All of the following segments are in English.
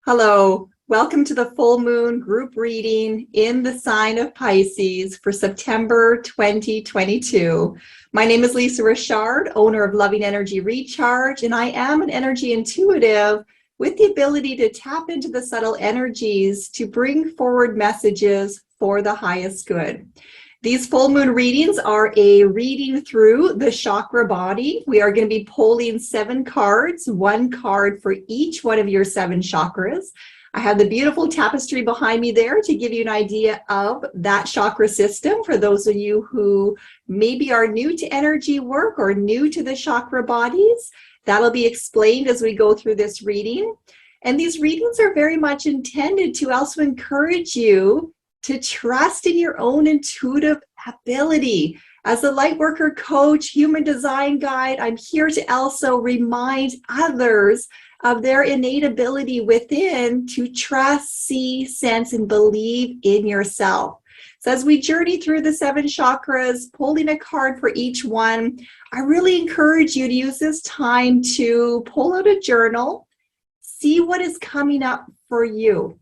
Hello, welcome to the full moon group reading in the sign of Pisces for September 2022. My name is Lisa Richard, owner of Loving Energy Recharge, and I am an energy intuitive with the ability to tap into the subtle energies to bring forward messages for the highest good. These full moon readings are a reading through the chakra body. We are going to be pulling 7 cards, 1 card for each one of your 7 chakras. I have the beautiful tapestry behind me there to give you an idea of that chakra system for those of you who maybe are new to energy work or new to the chakra bodies. That'll be explained as we go through this reading. And these readings are very much intended to also encourage you to trust in your own intuitive ability. As a light worker coach, human design guide, I'm here to also remind others of their innate ability within to trust, see, sense, and believe in yourself. So as we journey through the 7 chakras, pulling a card for each one, I really encourage you to use this time to pull out a journal, see what is coming up for you.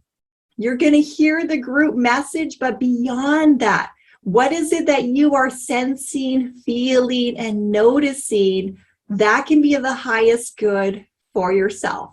You're going to hear the group message, but beyond that, what is it that you are sensing, feeling, and noticing that can be of the highest good for yourself?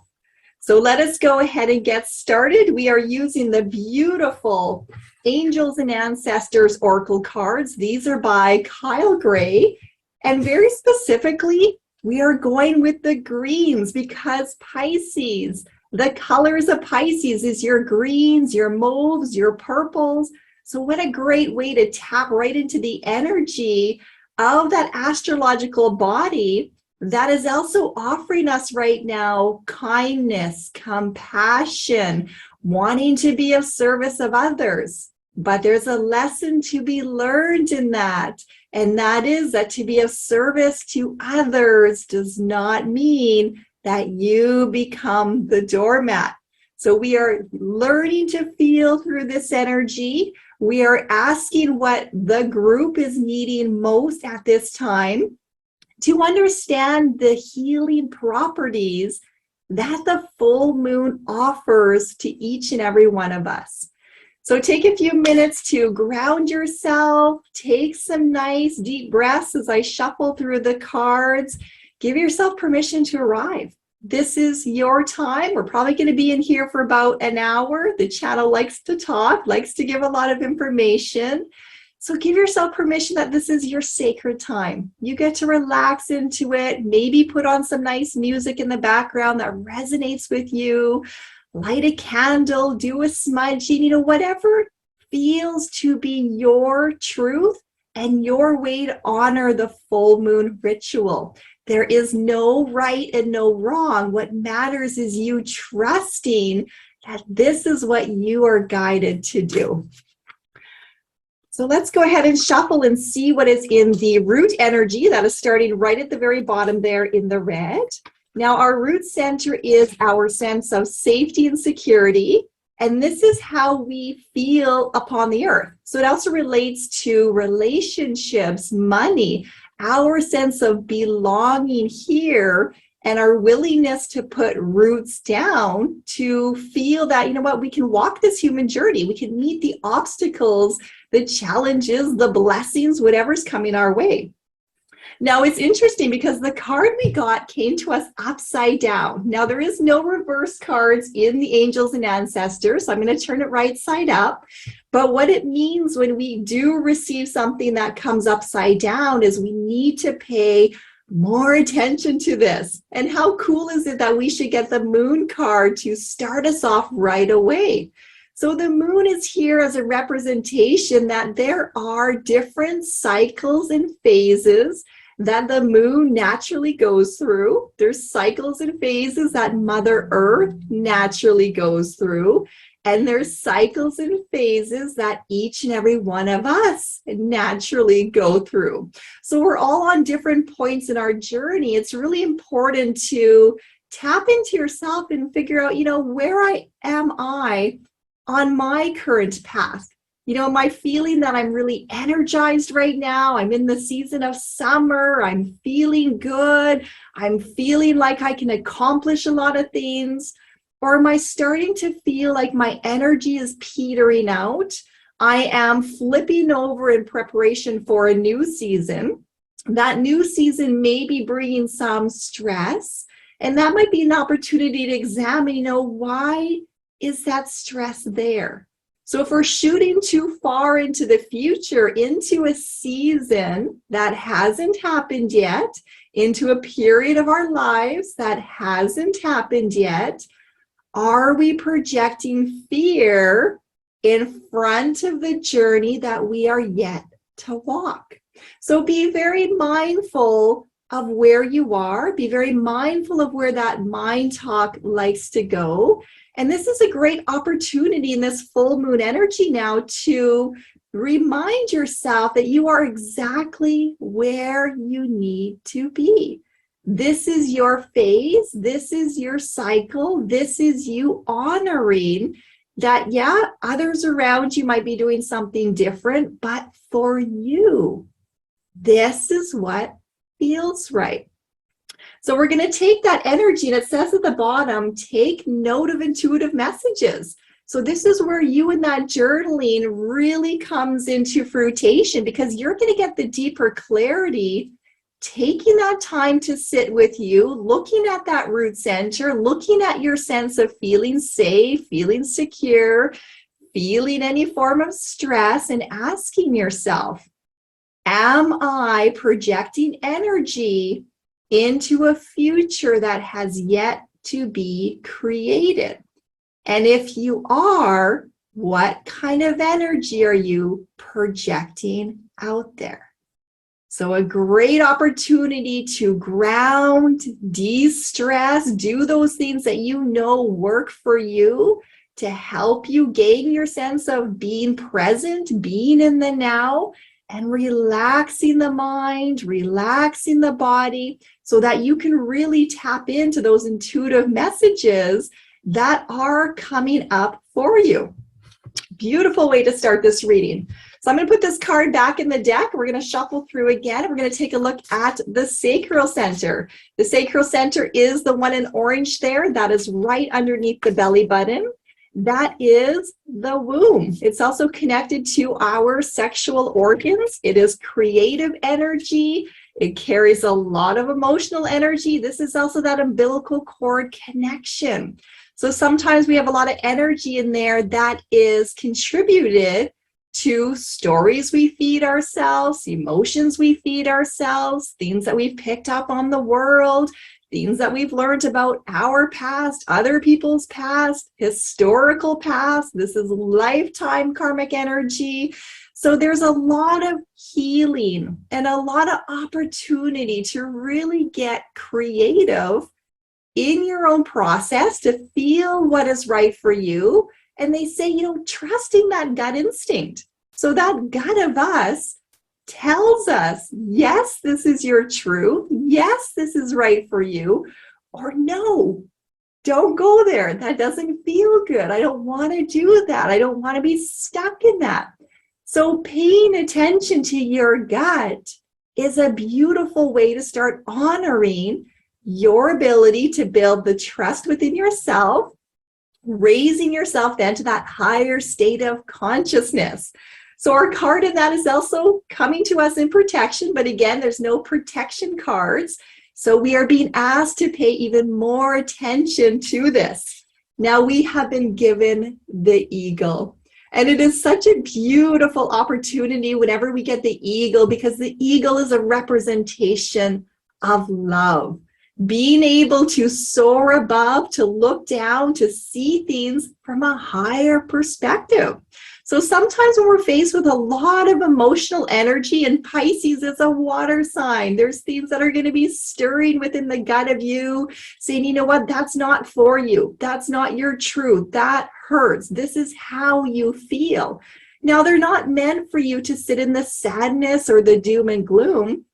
So let us go ahead and get started. We are using the beautiful Angels and Ancestors Oracle cards. These are by Kyle Gray. And very specifically, we are going with the greens because Pisces, the colors of Pisces is your greens, your mauves, your purples. So what a great way to tap right into the energy of that astrological body that is also offering us right now kindness, compassion, wanting to be of service of others. But there's a lesson to be learned in that. And that is that to be of service to others does not mean that you become the doormat. So we are learning to feel through this energy. We are asking what the group is needing most at this time to understand the healing properties that the full moon offers to each and every one of us. So take a few minutes to ground yourself, take some nice deep breaths as I shuffle through the cards. Give yourself permission to arrive. This is your time. We're probably going to be in here for about an hour. The channel likes to talk, likes to give a lot of information. So give yourself permission that this is your sacred time. You get to relax into it, maybe put on some nice music in the background that resonates with you, light a candle, do a smudging, whatever feels to be your truth and your way to honor the full moon ritual. There is no right and no wrong. What matters is you trusting that this is what you are guided to do. So let's go ahead and shuffle and see what is in the root energy that is starting right at the very bottom there in the red. Now our root center is our sense of safety and security. And this is how we feel upon the earth. So it also relates to relationships, money, our sense of belonging here, and our willingness to put roots down to feel that, we can walk this human journey. We can meet the obstacles, the challenges, the blessings, whatever's coming our way. Now, it's interesting because the card we got came to us upside down. Now, there is no reverse cards in the Angels and Ancestors, so I'm going to turn it right side up. But what it means when we do receive something that comes upside down is we need to pay more attention to this. And how cool is it that we should get the moon card to start us off right away? So the moon is here as a representation that there are different cycles and phases that the moon naturally goes through. There's cycles and phases that Mother Earth naturally goes through. And there's cycles and phases that each and every one of us naturally go through. So we're all on different points in our journey. It's really important to tap into yourself and figure out, where am I on my current path? Am I feeling that I'm really energized right now? I'm in the season of summer. I'm feeling good. I'm feeling like I can accomplish a lot of things. Or am I starting to feel like my energy is petering out? I am flipping over in preparation for a new season. That new season may be bringing some stress, and that might be an opportunity to examine, why is that stress there? So if we're shooting too far into the future, into a season that hasn't happened yet, into a period of our lives that hasn't happened yet, are we projecting fear in front of the journey that we are yet to walk? So be very mindful of where you are. Be very mindful of where that mind talk likes to go. And this is a great opportunity in this full moon energy now to remind yourself that you are exactly where you need to be. This is your phase. This is your cycle. This is you honoring that, yeah, others around you might be doing something different, but for you, this is what feels right. So we're going to take that energy, and it says at the bottom, take note of intuitive messages. So this is where you and that journaling really comes into fruition, because you're going to get the deeper clarity taking that time to sit with you, looking at that root center, looking at your sense of feeling safe, feeling secure, feeling any form of stress, and asking yourself, am I projecting energy into a future that has yet to be created? And if you are, what kind of energy are you projecting out there? So a great opportunity to ground, de-stress, do those things that you know work for you to help you gain your sense of being present, being in the now, and relaxing the mind, relaxing the body, so that you can really tap into those intuitive messages that are coming up for you. Beautiful way to start this reading. So I'm going to put this card back in the deck. We're going to shuffle through again. We're going to take a look at the sacral center. The sacral center is the one in orange there. That is right underneath the belly button. That is the womb. It's also connected to our sexual organs. It is creative energy. It carries a lot of emotional energy. This is also that umbilical cord connection. So sometimes we have a lot of energy in there that is contributed to stories we feed ourselves, emotions we feed ourselves, things that we've picked up on the world, things that we've learned about our past, other people's past, historical past. This is lifetime karmic energy. So there's a lot of healing and a lot of opportunity to really get creative in your own process to feel what is right for you. And they say, trusting that gut instinct. So that gut of us tells us, yes, this is your truth. Yes, this is right for you. Or no, don't go there. That doesn't feel good. I don't want to do that. I don't want to be stuck in that. So paying attention to your gut is a beautiful way to start honoring your ability to build the trust within yourself, raising yourself then to that higher state of consciousness. So our card in that is also coming to us in protection, but again, there's no protection cards. So we are being asked to pay even more attention to this. Now we have been given the eagle, and it is such a beautiful opportunity whenever we get the eagle, because the eagle is a representation of love. Being able to soar above, to look down, to see things from a higher perspective. So sometimes when we're faced with a lot of emotional energy, and Pisces is a water sign, there's things that are going to be stirring within the gut of you, saying, you know what, that's not for you. That's not your truth. That hurts. This is how you feel. Now, they're not meant for you to sit in the sadness or the doom and gloom.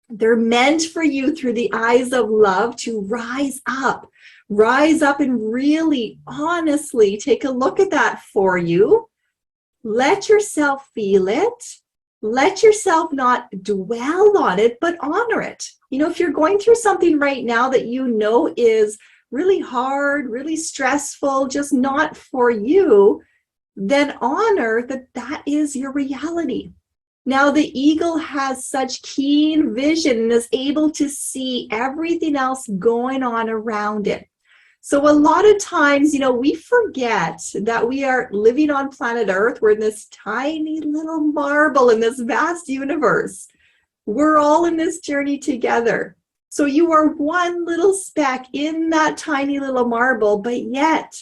They're meant for you through the eyes of love to rise up and really honestly take a look at that for you. Let yourself feel it. Let yourself not dwell on it, but honor it. If you're going through something right now that you know is really hard, really stressful, just not for you, then honor that that is your reality. Now, the eagle has such keen vision and is able to see everything else going on around it. So a lot of times, we forget that we are living on planet Earth. We're in this tiny little marble in this vast universe. We're all in this journey together. So you are one little speck in that tiny little marble, but yet,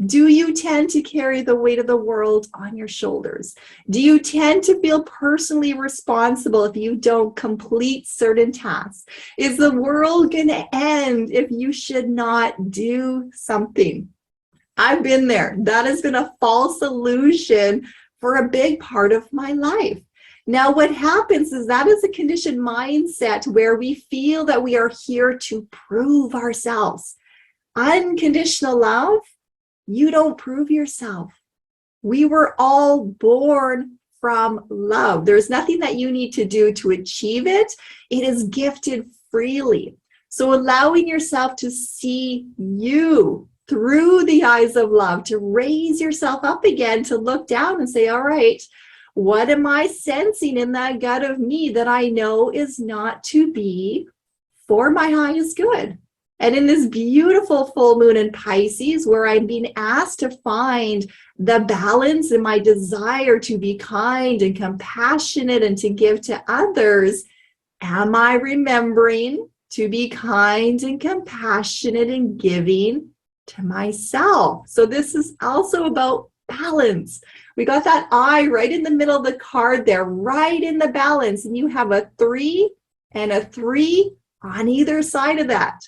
do you tend to carry the weight of the world on your shoulders? Do you tend to feel personally responsible if you don't complete certain tasks? Is the world going to end if you should not do something? I've been there. That has been a false illusion for a big part of my life. Now, what happens is that is a conditioned mindset where we feel that we are here to prove ourselves. Unconditional love, you don't prove yourself. We were all born from love. There's nothing that you need to do to achieve it. It is gifted freely. So allowing yourself to see you through the eyes of love, to raise yourself up again, to look down and say, all right, what am I sensing in that gut of me that I know is not to be for my highest good? And in this beautiful full moon in Pisces, where I'm being asked to find the balance in my desire to be kind and compassionate and to give to others, am I remembering to be kind and compassionate and giving to myself? So this is also about balance. We got that eye right in the middle of the card there, right in the balance. And you have a 3 and a 3 on either side of that.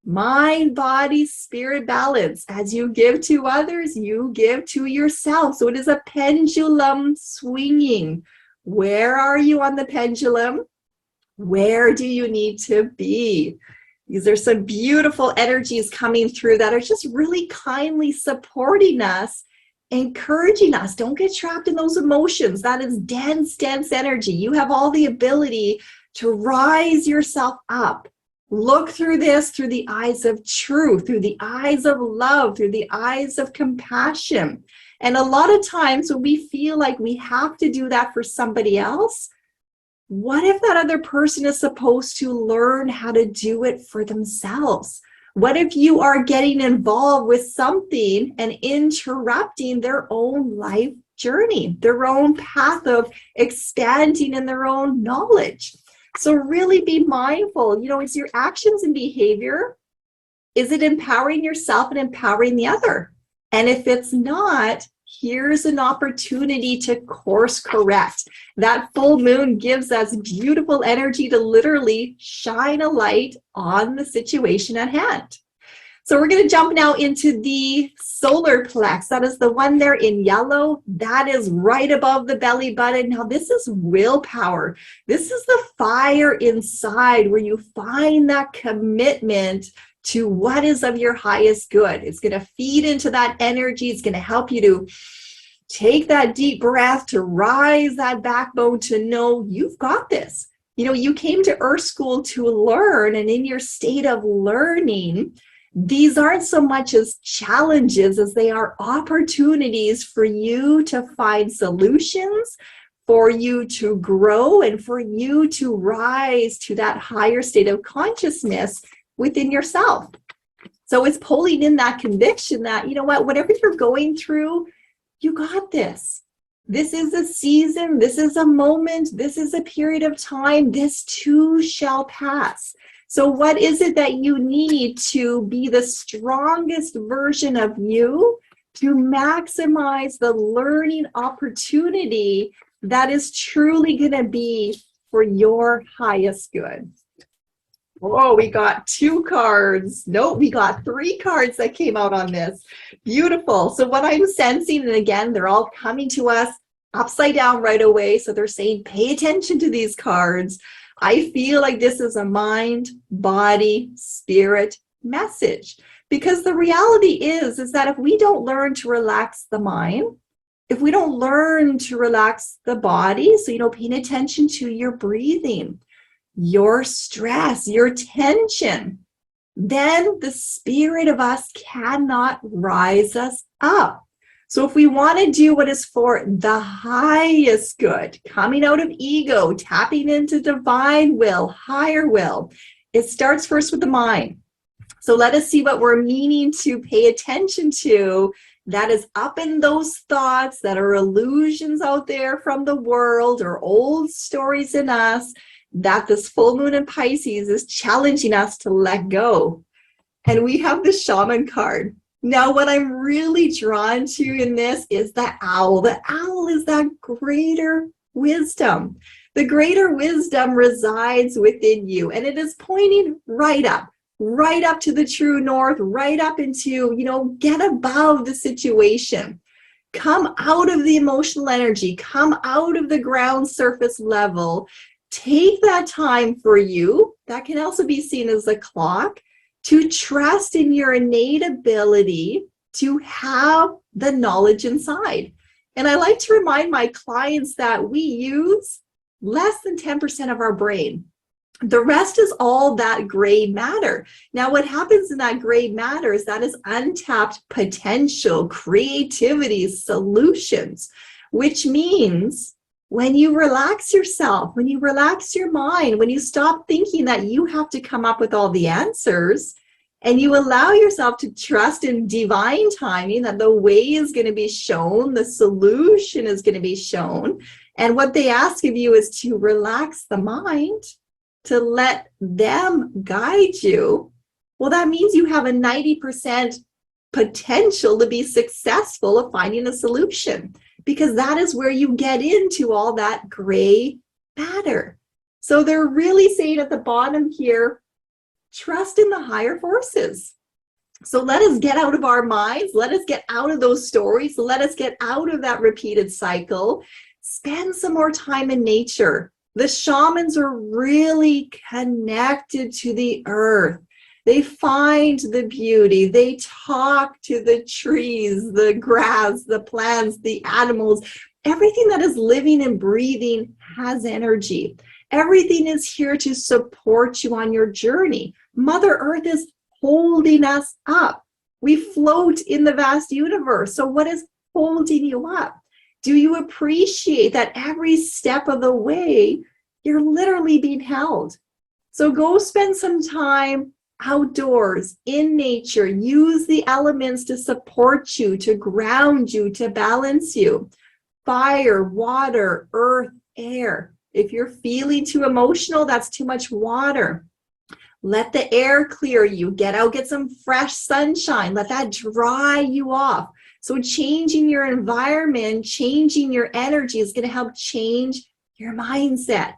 Mind, body, spirit balance. As you give to others, you give to yourself. So it is a pendulum swinging. Where are you on the pendulum? Where do you need to be? These are some beautiful energies coming through that are just really kindly supporting us, encouraging us. Don't get trapped in those emotions. That is dense, dense energy. You have all the ability to rise yourself up. Look through this through the eyes of truth, through the eyes of love, through the eyes of compassion. And a lot of times when we feel like we have to do that for somebody else, what if that other person is supposed to learn how to do it for themselves? What if you are getting involved with something and interrupting their own life journey, their own path of expanding in their own knowledge? So really be mindful. It's your actions and behavior. Is it empowering yourself and empowering the other? And if it's not, here's an opportunity to course correct. That full moon gives us beautiful energy to literally shine a light on the situation at hand. So we're going to jump now into the solar plex. That is the one there in yellow. That is right above the belly button. Now this is willpower. This is the fire inside where you find that commitment to what is of your highest good. It's going to feed into that energy. It's going to help you to take that deep breath, to rise that backbone, to know you've got this. You came to Earth School to learn, and in your state of learning, these aren't so much as challenges as they are opportunities for you to find solutions, for you to grow, and for you to rise to that higher state of consciousness within yourself. So it's pulling in that conviction that, whatever you're going through, you got this. This is a season, this is a moment, this is a period of time, this too shall pass. So what is it that you need to be the strongest version of you to maximize the learning opportunity that is truly going to be for your highest good? Oh, we got 2 cards. No, we got 3 cards that came out on this. Beautiful. So what I'm sensing, and again, they're all coming to us upside down right away. So they're saying, pay attention to these cards. I feel like this is a mind, body, spirit message, because the reality is that if we don't learn to relax the mind, if we don't learn to relax the body, so, paying attention to your breathing, your stress, your tension, then the spirit of us cannot rise us up. So if we want to do what is for the highest good, coming out of ego, tapping into divine will, higher will, it starts first with the mind. So let us see what we're meaning to pay attention to that is up in those thoughts that are illusions out there from the world or old stories in us that this full moon in Pisces is challenging us to let go. And we have the shaman card. Now, what I'm really drawn to in this is the owl. The owl is that greater wisdom. The greater wisdom resides within you, and it is pointing right up to the true north, right up into, get above the situation. Come out of the emotional energy, come out of the ground surface level. Take that time for you. That can also be seen as a clock. To trust in your innate ability to have the knowledge inside. And I like to remind my clients that we use less than 10% of our brain. The rest is all that gray matter. Now, what happens in that gray matter is that is untapped potential, creativity, solutions, which means when you relax yourself, when you relax your mind, when you stop thinking that you have to come up with all the answers, and you allow yourself to trust in divine timing, that the way is going to be shown, the solution is going to be shown. And what they ask of you is to relax the mind, to let them guide you. Well, that means you have a 90% potential to be successful of finding a solution, because that is where you get into all that gray matter. So they're really saying at the bottom here, trust in the higher forces. So let us get out of our minds. Let us get out of those stories. Let us get out of that repeated cycle. Spend some more time in nature. The shamans are really connected to the earth. They find the beauty. They talk to the trees, the grass, the plants, the animals. Everything that is living and breathing has energy. Everything is here to support you on your journey. Mother Earth is holding us up. We float in the vast universe. So what is holding you up? Do you appreciate that every step of the way, you're literally being held? So go spend some time outdoors, in nature. Use the elements to support you, to ground you, to balance you. Fire, water, earth, air. If you're feeling too emotional, that's too much water. Let the air clear you. Get out, get some fresh sunshine. Let that dry you off. So changing your environment, changing your energy is going to help change your mindset.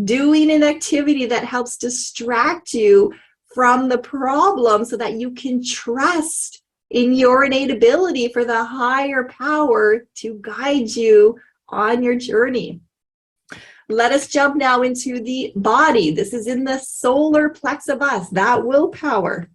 Doing an activity that helps distract you from the problem so that you can trust in your innate ability for the higher power to guide you on your journey. Let us jump now into the body. This is in the solar plex of us, that willpower.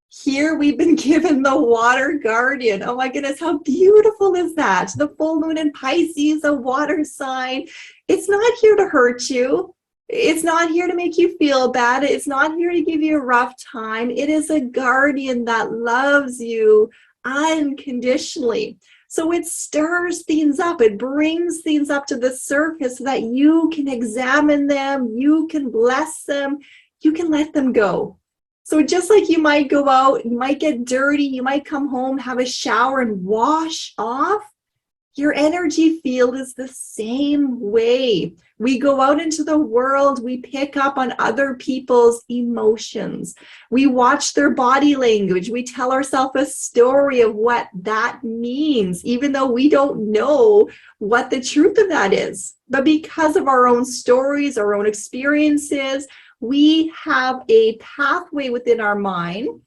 Here we've been given the water guardian. Oh my goodness, how beautiful is that? The full moon in Pisces, a water sign. It's not here to hurt you. It's not here to make you feel bad. It's not here to give you a rough time. It is a guardian that loves you unconditionally. So it stirs things up. It brings things up to the surface so that you can examine them, you can bless them, you can let them go. So just like you might go out, you might get dirty, you might come home, have a shower and wash off, your energy field is the same way. We go out into the world, we pick up on other people's emotions. We watch their body language. We tell ourselves a story of what that means, even though we don't know what the truth of that is. But because of our own stories, our own experiences, we have a pathway within our mind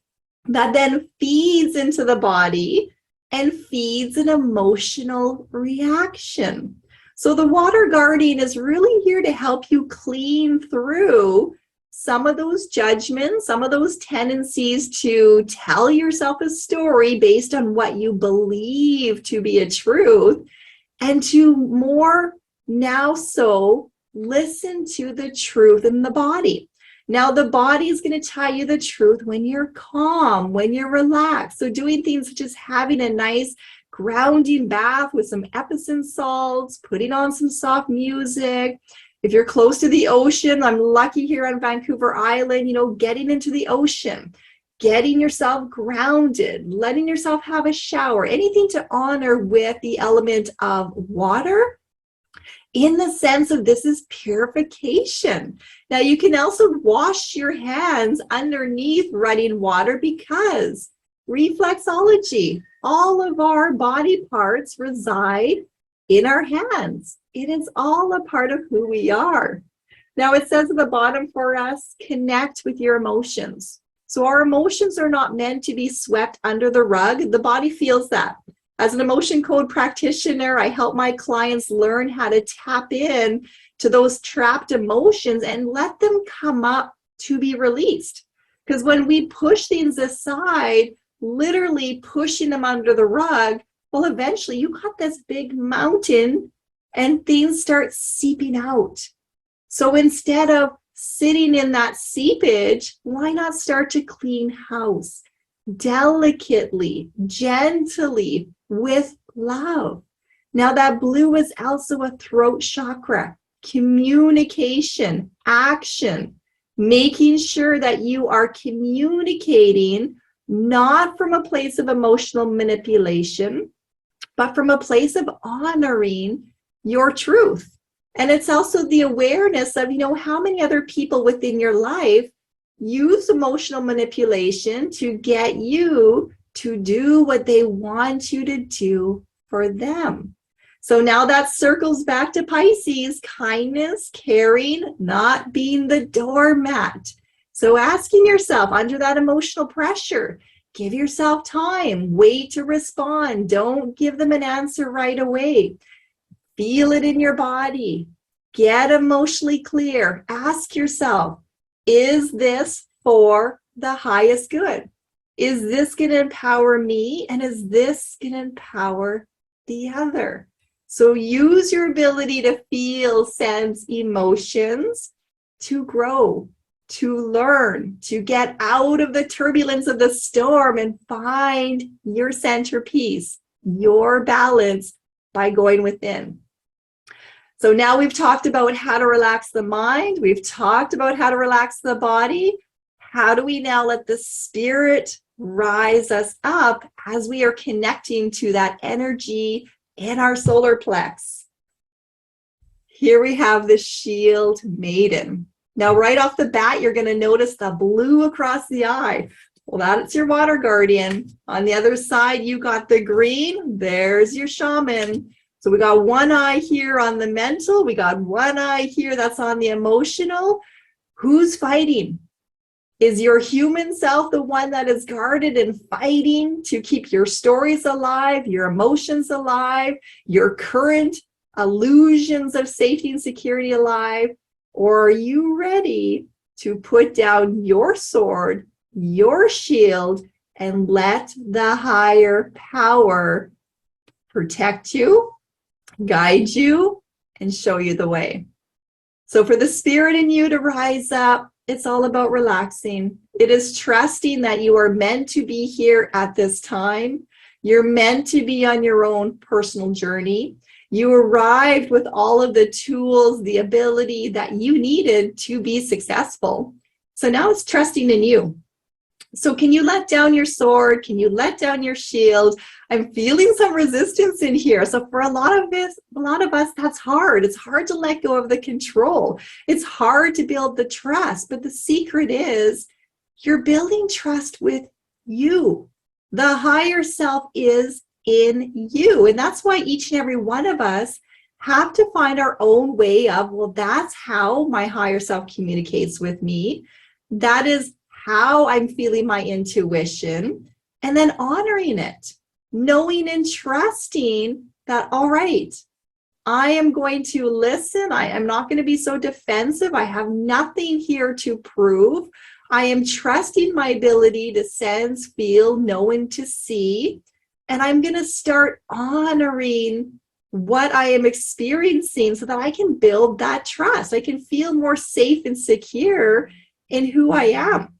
that then feeds into the body and feeds an emotional reaction. So the water guardian is really here to help you clean through some of those judgments, some of those tendencies to tell yourself a story based on what you believe to be a truth, and to more now so listen to the truth in the body. Now the body is going to tell you the truth when you're calm, when you're relaxed. So doing things such as having a nice grounding bath with some Epsom salts, putting on some soft music. If you're close to the ocean, I'm lucky here on Vancouver Island, getting into the ocean, getting yourself grounded, letting yourself have a shower, anything to honor with the element of water, in the sense of this is purification. Now you can also wash your hands underneath running water, because reflexology, all of our body parts reside in our hands. It is all a part of who we are. Now it says at the bottom for us, connect with your emotions. So our emotions are not meant to be swept under the rug. The body feels that. As an emotion code practitioner, I help my clients learn how to tap in to those trapped emotions and let them come up to be released. Because when we push things aside, literally pushing them under the rug, well, eventually you got this big mountain and things start seeping out. So instead of sitting in that seepage, why not start to clean house delicately, gently, with love? Now that blue is also a throat chakra, communication, action, making sure that you are communicating not from a place of emotional manipulation, but from a place of honoring your truth. And it's also the awareness of, how many other people within your life use emotional manipulation to get you to do what they want you to do for them. So now that circles back to Pisces, kindness, caring, not being the doormat. So asking yourself under that emotional pressure, give yourself time, wait to respond. Don't give them an answer right away. Feel it in your body. Get emotionally clear. Ask yourself, is this for the highest good? Is this going to empower me? And is this going to empower the other? So use your ability to feel, sense emotions to grow, to learn, to get out of the turbulence of the storm and find your centerpiece, your balance by going within. So now we've talked about how to relax the mind. We've talked about how to relax the body. How do we now let the spirit rise us up as we are connecting to that energy in our solar plex? Here we have the shield maiden. Now, right off the bat, you're going to notice the blue across the eye. Well, that's your water guardian. On the other side, you got the green. There's your shaman. So we got one eye here on the mental. We got one eye here that's on the emotional. Who's fighting? Is your human self the one that is guarded and fighting to keep your stories alive, your emotions alive, your current illusions of safety and security alive? Or are you ready to put down your sword, your shield, and let the higher power protect you, guide you, and show you the way? So for the spirit in you to rise up, it's all about relaxing. It is trusting that you are meant to be here at this time. You're meant to be on your own personal journey. You arrived with all of the tools, the ability that you needed to be successful. So now it's trusting in you. So can you let down your sword? Can you let down your shield? I'm feeling some resistance in here. So for a lot of us, that's hard. It's hard to let go of the control. It's hard to build the trust. But the secret is you're building trust with you. The higher self is in you. And that's why each and every one of us have to find our own way of, well, that's how my higher self communicates with me. That is how I'm feeling my intuition, and then honoring it, knowing and trusting that, all right, I am going to listen. I am not going to be so defensive. I have nothing here to prove. I am trusting my ability to sense, feel, know, and to see. And I'm going to start honoring what I am experiencing so that I can build that trust. I can feel more safe and secure in who I am.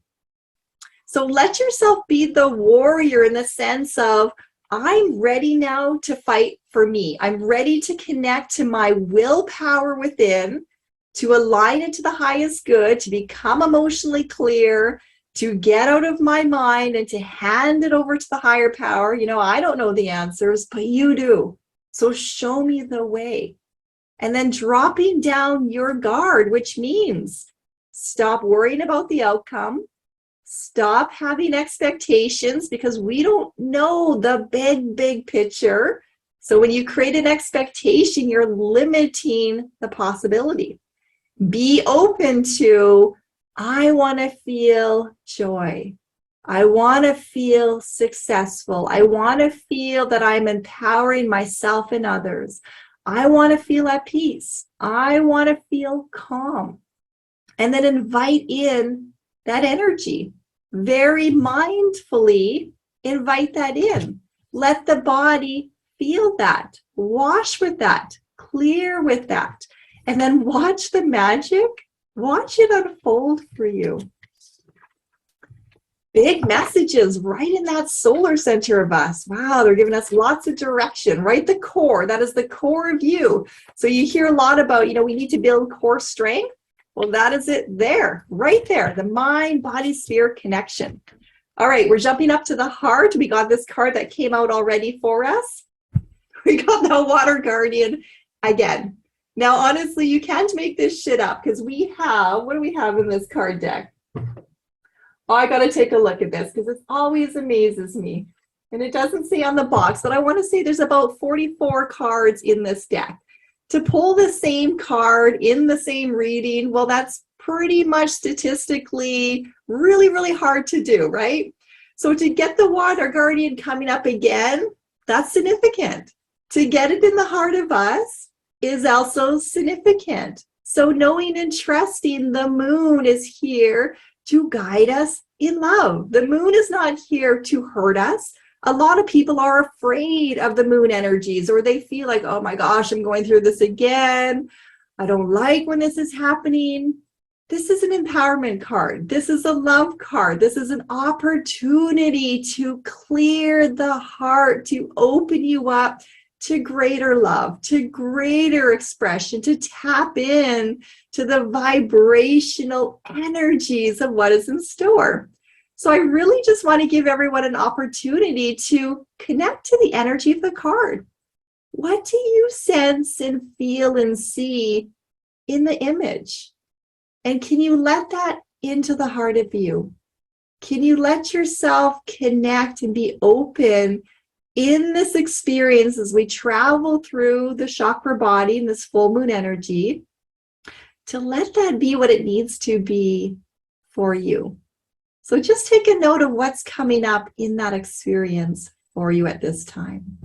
So let yourself be the warrior in the sense of, I'm ready now to fight for me. I'm ready to connect to my willpower within, to align it to the highest good, to become emotionally clear, to get out of my mind and to hand it over to the higher power. You know, I don't know the answers, but you do. So show me the way. And then dropping down your guard, which means stop worrying about the outcome. Stop having expectations, because we don't know the big picture. So when you create an expectation, you're limiting the possibility. Be open to, I want to feel joy. I want to feel successful. I want to feel that I'm empowering myself and others. I want to feel at peace. I want to feel calm. And then invite in that energy. Very mindfully invite that in. Let the body feel that. Wash with that. Clear with that. And then watch the magic. Watch it unfold for you. Big messages right in that solar center of us. Wow, they're giving us lots of direction, right? The core, that is the core of you. So you hear a lot about, we need to build core strength. Well, that is it there, right there, the mind, body, spirit connection. All right, we're jumping up to the heart. We got this card that came out already for us. We got the Water Guardian again. Now, honestly, you can't make this shit up, because we have, what do we have in this card deck? Oh, I got to take a look at this, because it always amazes me. And it doesn't say on the box, but I want to say there's about 44 cards in this deck. To pull the same card in the same reading, well, that's pretty much statistically really hard to do, right? So to get the Water Guardian coming up again, that's significant. To get it in the heart of us is also significant. So knowing and trusting the moon is here to guide us in love. The moon is not here to hurt us. A lot of people are afraid of the moon energies, or they feel like, oh my gosh, I'm going through this again. I don't like when this is happening. This is an empowerment card. This is a love card. This is an opportunity to clear the heart, to open you up to greater love, to greater expression, to tap in to the vibrational energies of what is in store. So I really just want to give everyone an opportunity to connect to the energy of the card. What do you sense and feel and see in the image? And can you let that into the heart of you? Can you let yourself connect and be open in this experience as we travel through the chakra body and this full moon energy, to let that be what it needs to be for you? So just take a note of what's coming up in that experience for you at this time.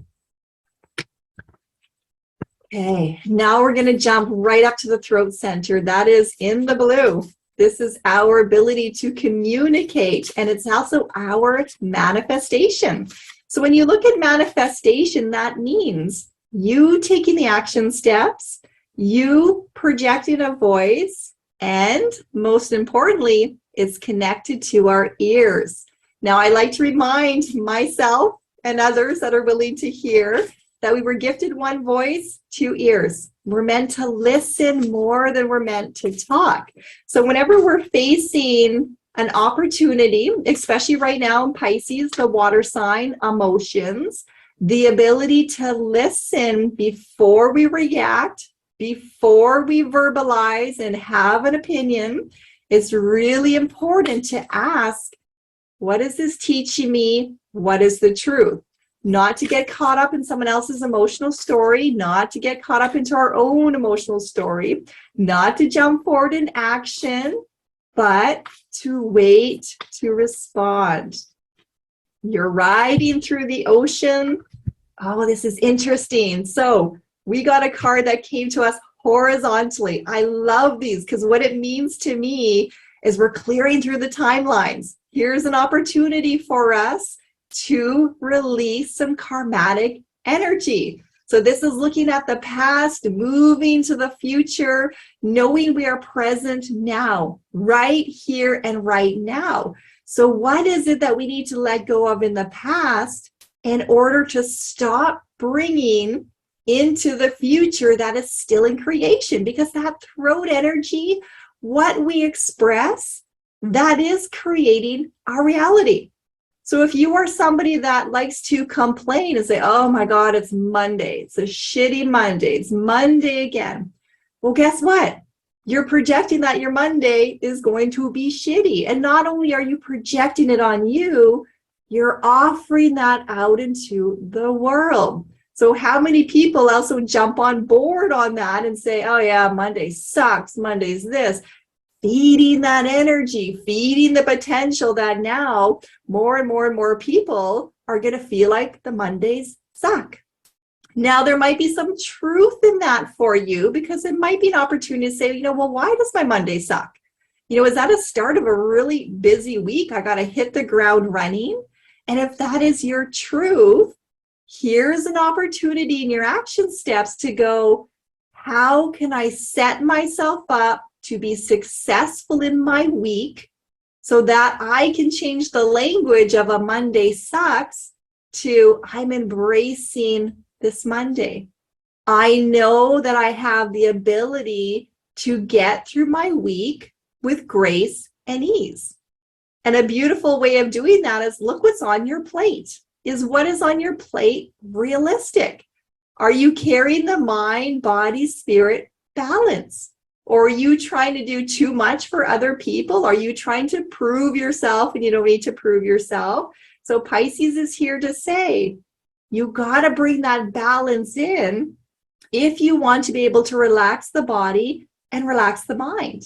Okay, now we're going to jump right up to the throat center. That is in the blue. This is our ability to communicate, and it's also our manifestation. So when you look at manifestation, that means you taking the action steps, you projecting a voice, and most importantly, it's connected to our ears. Now, I like to remind myself and others that are willing to hear that we were gifted one voice, two ears. We're meant to listen more than we're meant to talk. So whenever we're facing an opportunity, especially right now in Pisces, the water sign, emotions, the ability to listen before we react, before we verbalize and have an opinion, is really important to ask, what is this teaching me? What is the truth? Not to get caught up in someone else's emotional story, not to get caught up into our own emotional story, not to jump forward in action, but to wait to respond. You're riding through the ocean. Oh, this is interesting. So we got a card that came to us horizontally. I love these because what it means to me is we're clearing through the timelines. Here's an opportunity for us to release some karmatic energy. So this is looking at the past, moving to the future, knowing we are present now, right here and right now. So what is it that we need to let go of in the past in order to stop bringing into the future that is still in creation? Because that throat energy, what we express, that is creating our reality. So if you are somebody that likes to complain and say, oh my God, it's Monday, it's a shitty Monday, it's Monday again. Well, guess what? You're projecting that your Monday is going to be shitty. And not only are you projecting it on you, you're offering that out into the world. So how many people also jump on board on that and say, oh yeah, Monday sucks, Monday's this. Feeding that energy, feeding the potential that now more and more and more people are going to feel like the Mondays suck. Now, there might be some truth in that for you, because it might be an opportunity to say, well, why does my Monday suck? Is that a start of a really busy week? I got to hit the ground running. And if that is your truth, here's an opportunity in your action steps to go, how can I set myself up to be successful in my week so that I can change the language of a Monday sucks to I'm embracing this Monday. I know that I have the ability to get through my week with grace and ease. And a beautiful way of doing that is look what's on your plate. Is what is on your plate realistic? Are you carrying the mind, body, spirit balance? Or are you trying to do too much for other people? Are you trying to prove yourself and you don't need to prove yourself? So Pisces is here to say, you got to bring that balance in if you want to be able to relax the body and relax the mind.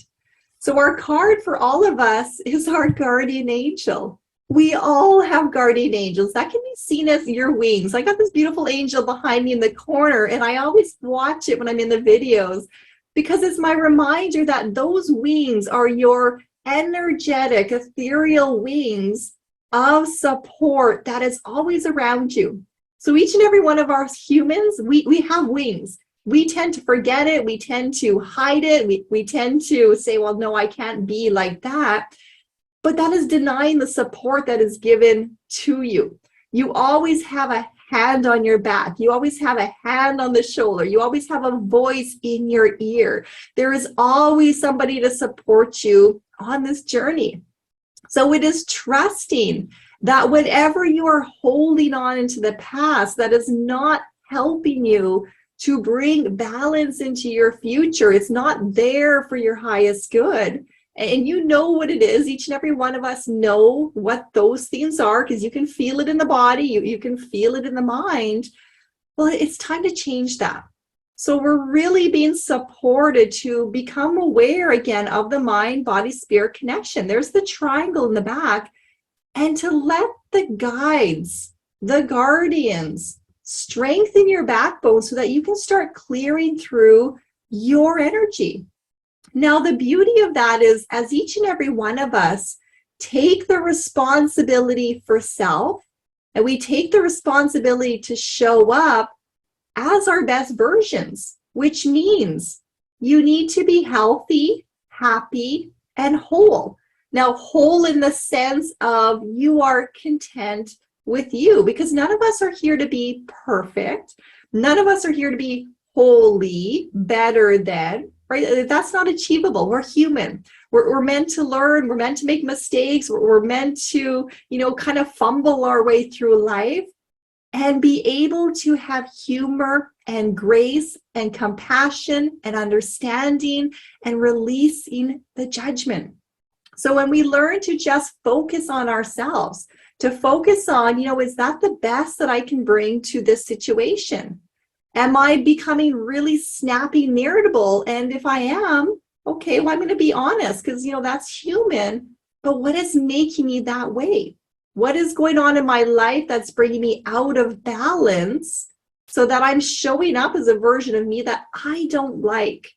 So our card for all of us is our guardian angel. We all have guardian angels. That can be seen as your wings. I got this beautiful angel behind me in the corner, and I always watch it when I'm in the videos, because it's my reminder that those wings are your energetic, ethereal wings of support that is always around you. So each and every one of us humans, we have wings. We tend to forget it. We tend to hide it. We tend to say, well, no, I can't be like that. But that is denying the support that is given to you. You always have a hand on your back. You always have a hand on the shoulder. You always have a voice in your ear. There is always somebody to support you on this journey. So it is trusting that whatever you are holding on into the past that is not helping you to bring balance into your future, it's not there for your highest good. And you know what it is. Each and every one of us know what those things are, because you can feel it in the body, you can feel it in the mind. Well, it's time to change that. So we're really being supported to become aware again of the mind, body, spirit connection. There's the triangle in the back. And to let the guides, the guardians, strengthen your backbone so that you can start clearing through your energy. Now, the beauty of that is, as each and every one of us take the responsibility for self, and we take the responsibility to show up as our best versions, which means you need to be healthy, happy, and whole. Now, whole in the sense of you are content with you, because none of us are here to be perfect. None of us are here to be holy, better than. Right? That's not achievable. We're human. We're meant to learn. We're meant to make mistakes. We're meant to, kind of fumble our way through life and be able to have humor and grace and compassion and understanding and releasing the judgment. So when we learn to just focus on ourselves, to focus on, is that the best that I can bring to this situation? Am I becoming really snappy and irritable? And if I am, okay, well, I'm going to be honest, because, that's human. But what is making me that way? What is going on in my life that's bringing me out of balance so that I'm showing up as a version of me that I don't like?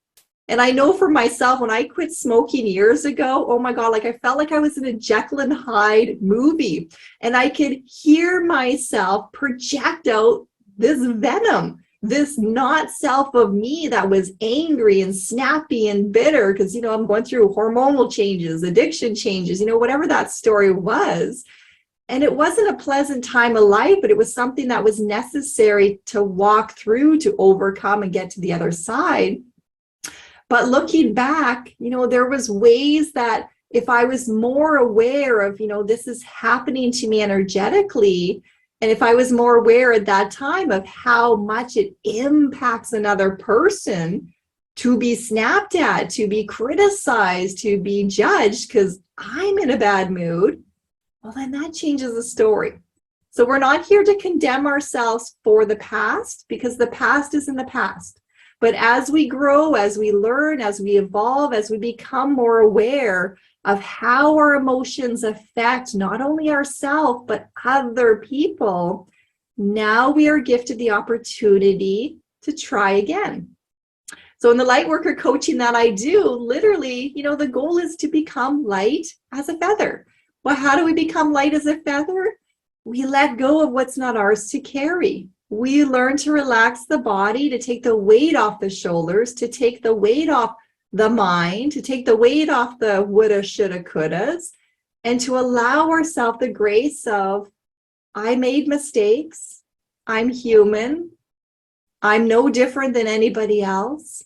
And I know for myself, when I quit smoking years ago, oh my God, like I felt like I was in a Jekyll and Hyde movie, and I could hear myself project out this venom. this not self of me that was angry and snappy and bitter because, I'm going through hormonal changes, addiction changes, whatever that story was. And it wasn't a pleasant time of life, but it was something that was necessary to walk through, to overcome and get to the other side. But looking back, there was ways that if I was more aware of, this is happening to me energetically, and if I was more aware at that time of how much it impacts another person to be snapped at, to be criticized, to be judged because I'm in a bad mood, well, then that changes the story. So we're not here to condemn ourselves for the past because the past is in the past. But as we grow, as we learn, as we evolve, as we become more aware of how our emotions affect not only ourselves, but other people, now we are gifted the opportunity to try again. So in the light worker coaching that I do, literally, the goal is to become light as a feather. Well, how do we become light as a feather? We let go of what's not ours to carry. We learn to relax the body, to take the weight off the shoulders, to take the weight off the mind, to take the weight off the woulda, shoulda, couldas, and to allow ourselves the grace of, I made mistakes, I'm human, I'm no different than anybody else,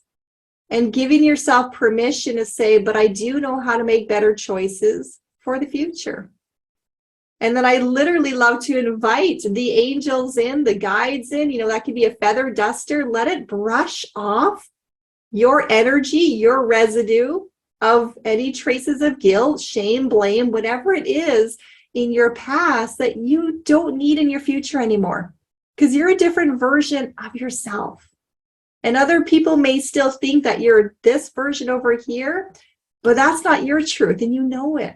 and giving yourself permission to say, but I do know how to make better choices for the future. And then I literally love to invite the angels in, the guides in, that could be a feather duster, let it brush off your energy, your residue of any traces of guilt, shame, blame, whatever it is in your past that you don't need in your future anymore, because you're a different version of yourself. And other people may still think that you're this version over here, but that's not your truth, and you know it.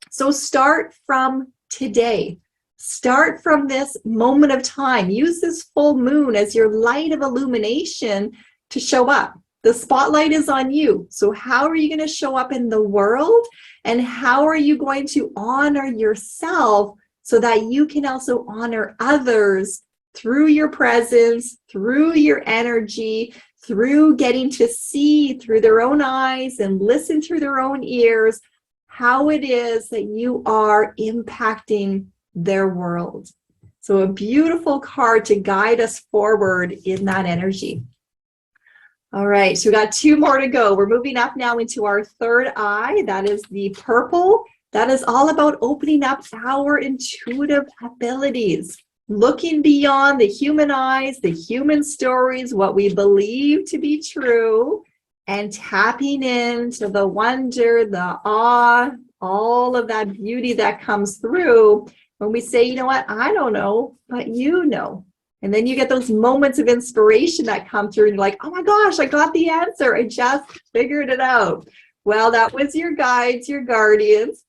So start from today. Start from this moment of time. Use this full moon as your light of illumination to show up. The spotlight is on you. So how are you going to show up in the world? And how are you going to honor yourself so that you can also honor others through your presence, through your energy, through getting to see through their own eyes and listen through their own ears how it is that you are impacting their world. So a beautiful card to guide us forward in that energy. All right, so we got two more to go. We're moving up now into our third eye. That is the purple. That is all about opening up our intuitive abilities, looking beyond the human eyes, the human stories, what we believe to be true, and tapping into the wonder, the awe, all of that beauty that comes through when we say, you know what, I don't know, but you know. And then you get those moments of inspiration that come through and you're like, oh my gosh, I got the answer. I just figured it out. Well, that was your guides, your guardians,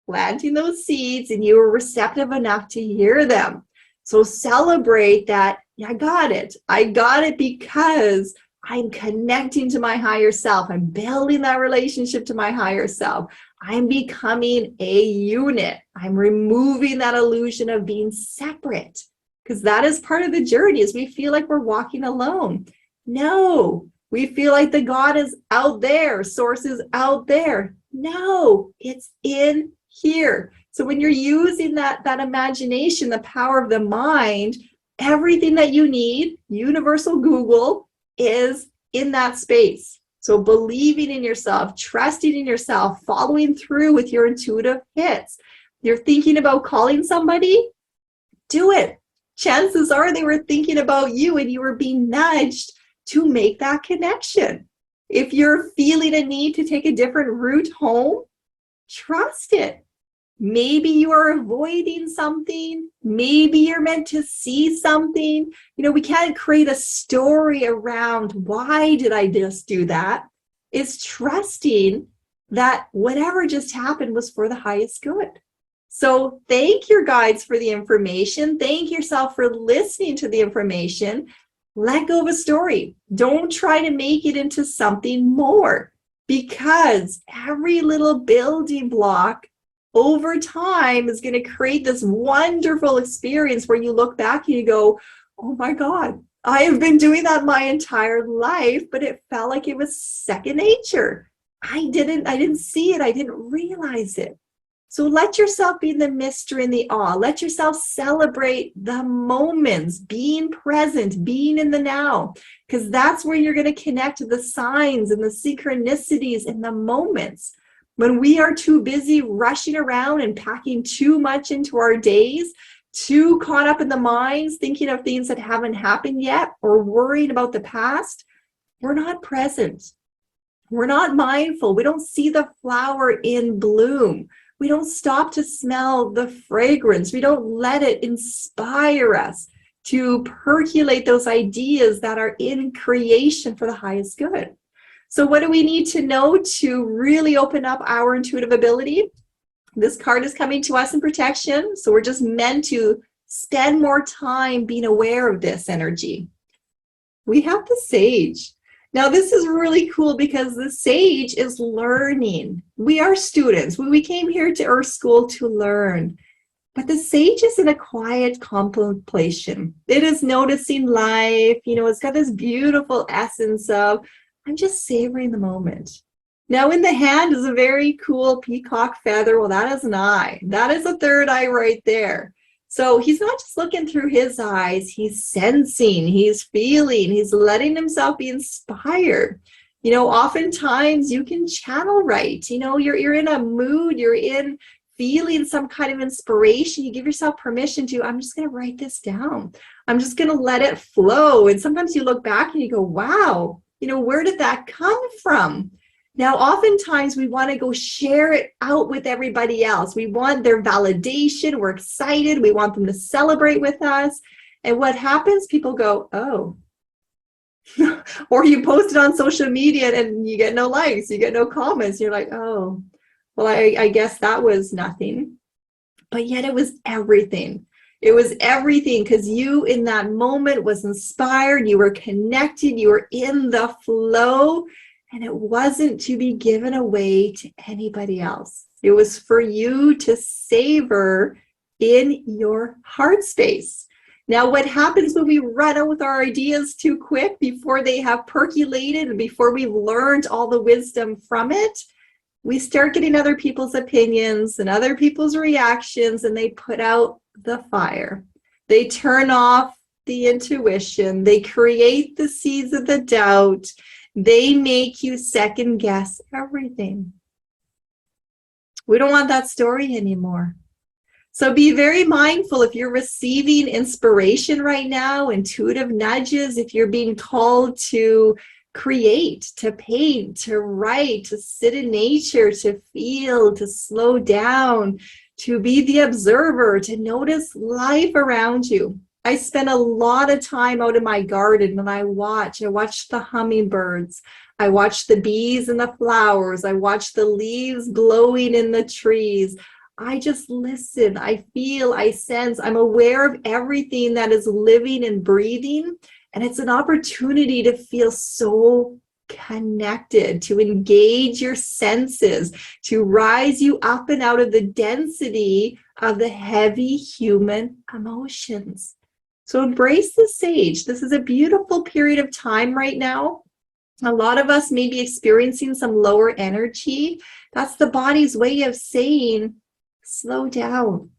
planting those seeds, and you were receptive enough to hear them. So celebrate that. Yeah, I got it. I got it because I'm connecting to my higher self. I'm building that relationship to my higher self. I'm becoming a unit. I'm removing that illusion of being separate, because that is part of the journey, is we feel like we're walking alone. No, we feel like the God is out there, source is out there. No, it's in here. So when you're using that imagination, the power of the mind, everything that you need, universal Google, is in that space. So believing in yourself, trusting in yourself, following through with your intuitive hits. You're thinking about calling somebody, do it. Chances are they were thinking about you and you were being nudged to make that connection. If you're feeling a need to take a different route home, trust it. Maybe you are avoiding something. Maybe you're meant to see something. You know, we can't create a story around why did I just do that. It's trusting that whatever just happened was for the highest good. So thank your guides for the information. Thank yourself for listening to the information. Let go of a story. Don't try to make it into something more, because every little building block over time is going to create this wonderful experience where you look back and you go, oh my God, I have been doing that my entire life, but it felt like it was second nature. I didn't see it. I didn't realize it. So let yourself be the mystery and the awe. Let yourself celebrate the moments, being present, being in the now, because that's where you're going to connect to the signs and the synchronicities and the moments. When we are too busy rushing around and packing too much into our days, too caught up in the minds, thinking of things that haven't happened yet, or worrying about the past, we're not present. We're not mindful. We don't see the flower in bloom. We don't stop to smell the fragrance. We don't let it inspire us to percolate those ideas that are in creation for the highest good. So what do we need to know to really open up our intuitive ability? This card is coming to us in protection. So we're just meant to spend more time being aware of this energy. We have the Sage. Now, this is really cool because the Sage is learning. We are students. We came here to Earth School to learn. But the Sage is in a quiet contemplation. It is noticing life. It's got this beautiful essence of, I'm just savoring the moment. Now, in the hand is a very cool peacock feather. Well, that is an eye. That is a third eye right there. So he's not just looking through his eyes, he's sensing, he's feeling, he's letting himself be inspired. Oftentimes you can channel right. You're in a mood, you're in feeling some kind of inspiration. You give yourself permission to, I'm just going to write this down. I'm just going to let it flow. And sometimes you look back and you go, wow, where did that come from? Now, oftentimes we want to go share it out with everybody else. We want their validation. We're excited. We want them to celebrate with us. And what happens? People go, oh. Or you post it on social media and you get no likes. You get no comments. You're like, oh, well, I guess that was nothing. But yet it was everything. It was everything because you in that moment was inspired. You were connected. You were in the flow. And it wasn't to be given away to anybody else. It was for you to savor in your heart space. Now, what happens when we run out with our ideas too quick before they have percolated and before we've learned all the wisdom from it? We start getting other people's opinions and other people's reactions, and they put out the fire. They turn off the intuition. They create the seeds of the doubt. They make you second guess everything. We don't want that story anymore. So be very mindful if you're receiving inspiration right now, intuitive nudges, if you're being called to create, to paint, to write, to sit in nature, to feel, to slow down, to be the observer, to notice life around you. I spend a lot of time out in my garden and I watch the hummingbirds. I watch the bees and the flowers. I watch the leaves blowing in the trees. I just listen. I feel, I sense. I'm aware of everything that is living and breathing. And it's an opportunity to feel so connected, to engage your senses, to rise you up and out of the density of the heavy human emotions. So embrace the Sage. This is a beautiful period of time right now. A lot of us may be experiencing some lower energy. That's the body's way of saying, slow down,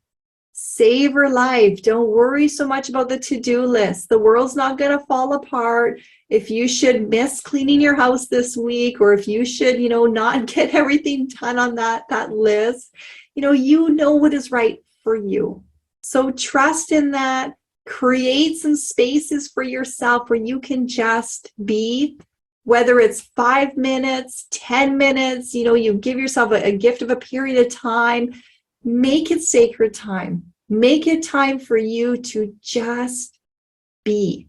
savor life. Don't worry so much about the to-do list. The world's not going to fall apart. If you should miss cleaning your house this week, or if you should, not get everything done on that list, you know what is right for you. So trust in that. Create some spaces for yourself where you can just be, whether it's 5 minutes, 10 minutes, you give yourself a gift of a period of time. Make it sacred time. Make it time for you to just be.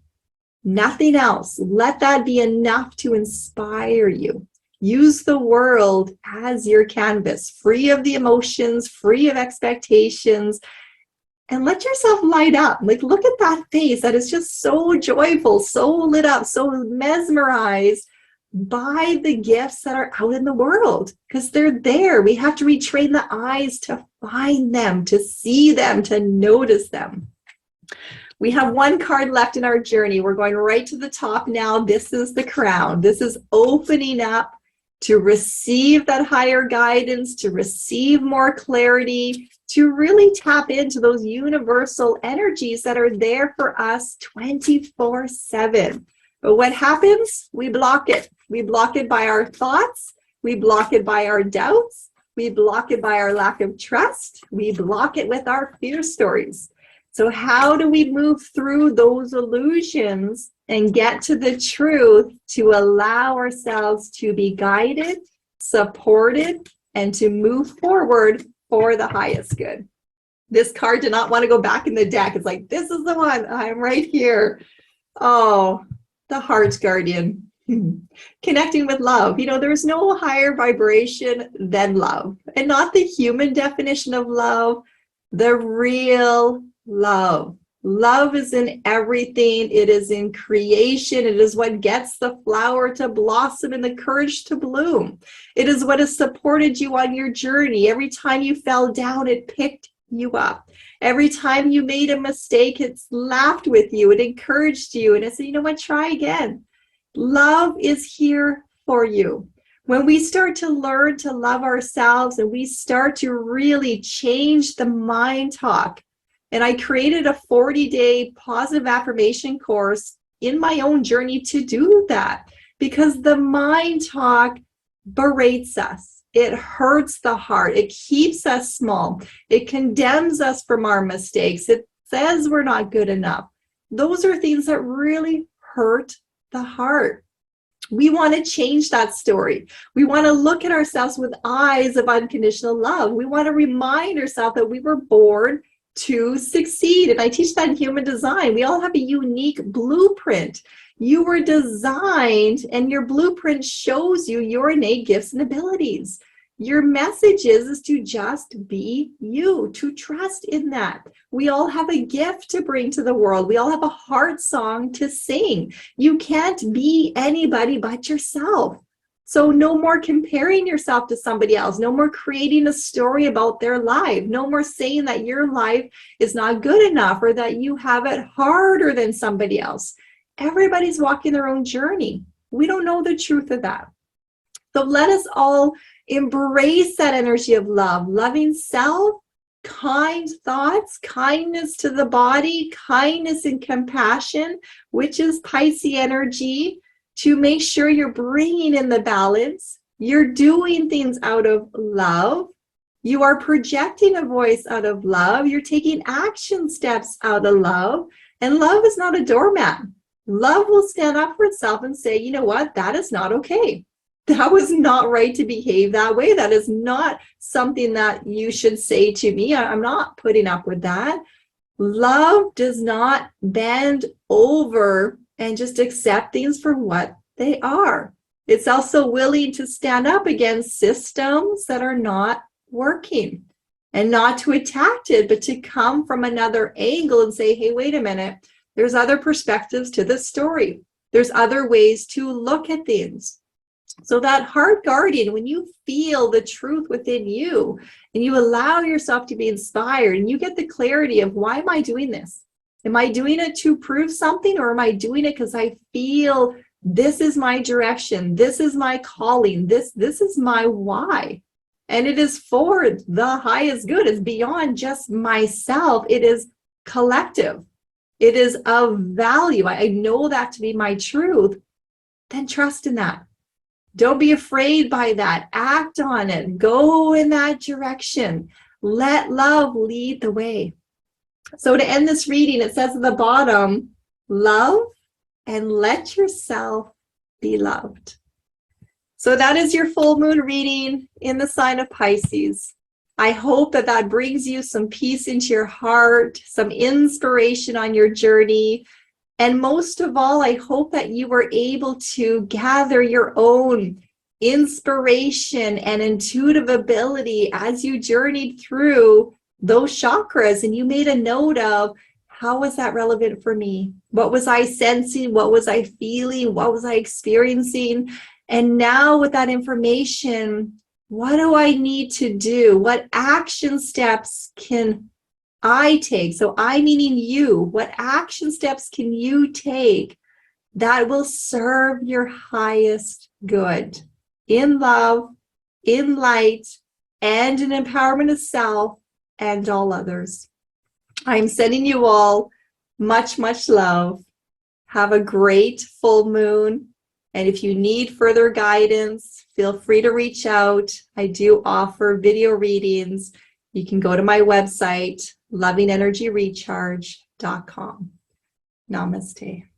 Nothing else. Let that be enough to inspire you. Use the world as your canvas, free of the emotions, free of expectations. And let yourself light up. Like, look at that face that is just so joyful, so lit up, so mesmerized by the gifts that are out in the world, because they're there. We have to retrain the eyes to find them, to see them, to notice them. We have one card left in our journey. We're going right to the top now. This is the crown. This is opening up to receive that higher guidance, to receive more clarity, to really tap into those universal energies that are there for us 24/7. But what happens? We block it. We block it by our thoughts. We block it by our doubts. We block it by our lack of trust. We block it with our fear stories. So how do we move through those illusions and get to the truth to allow ourselves to be guided, supported, and to move forward for the highest good? This card did not want to go back in the deck. It's like, this is the one. I'm right here. Oh, the Heart Guardian. Connecting with love. You know, there's no higher vibration than love. And not the human definition of love, the real love. Love is in everything. It is in creation. It is what gets the flower to blossom and the courage to bloom. It is what has supported you on your journey. Every time you fell down, it picked you up. Every time you made a mistake, it's laughed with you. It encouraged you. And it said, you know what, try again. Love is here for you. When we start to learn to love ourselves and we start to really change the mind talk, and I created a 40-day positive affirmation course in my own journey to do that, because the mind talk berates us. It hurts the heart. It keeps us small. It condemns us from our mistakes. It says we're not good enough. Those are things that really hurt the heart. We want to change that story. We want to look at ourselves with eyes of unconditional love. We want to remind ourselves that we were born to succeed. And I teach that in human design. We all have a unique blueprint. You were designed, and your blueprint shows you your innate gifts and abilities. Your message is to just be you, to trust in that. We all have a gift to bring to the world. We all have a heart song to sing. You can't be anybody but yourself. So no more comparing yourself to somebody else. No more creating a story about their life. No more saying that your life is not good enough or that you have it harder than somebody else. Everybody's walking their own journey. We don't know the truth of that. So let us all embrace that energy of love, loving self, kind thoughts, kindness to the body, kindness and compassion, which is Pisces energy, to make sure you're bringing in the balance. You're doing things out of love. You are projecting a voice out of love. You're taking action steps out of love. And love is not a doormat. Love will stand up for itself and say, you know what, that is not okay. That was not right to behave that way. That is not something that you should say to me. I'm not putting up with that. Love does not bend over and just accept things for what they are. It's also willing to stand up against systems that are not working, and not to attack it, but to come from another angle and say, hey, wait a minute, there's other perspectives to this story. There's other ways to look at things. So that heart guardian, when you feel the truth within you and you allow yourself to be inspired and you get the clarity of, why am I doing this? Am I doing it to prove something, or am I doing it because I feel this is my direction, this is my calling, this is my why? And it is for the highest good. It's beyond just myself. It is collective. It is of value. I know that to be my truth. Then trust in that. Don't be afraid by that. Act on it. Go in that direction. Let love lead the way. So to end this reading, it says at the bottom, love and let yourself be loved. So that is your full moon reading in the sign of Pisces. I hope that that brings you some peace into your heart, some inspiration on your journey. And most of all, I hope that you were able to gather your own inspiration and intuitive ability as you journeyed through those chakras, and you made a note of, how was that relevant for me? What was I sensing? What was I feeling? What was I experiencing? And now with that information, what do I need to do? What action steps can I take? So I meaning you. What action steps can you take that will serve your highest good in love, in light, and in empowerment of self and all others? I'm sending you all much, much love. Have a great full moon. And if you need further guidance, feel free to reach out. I do offer video readings. You can go to my website, lovingenergyrecharge.com. Namaste.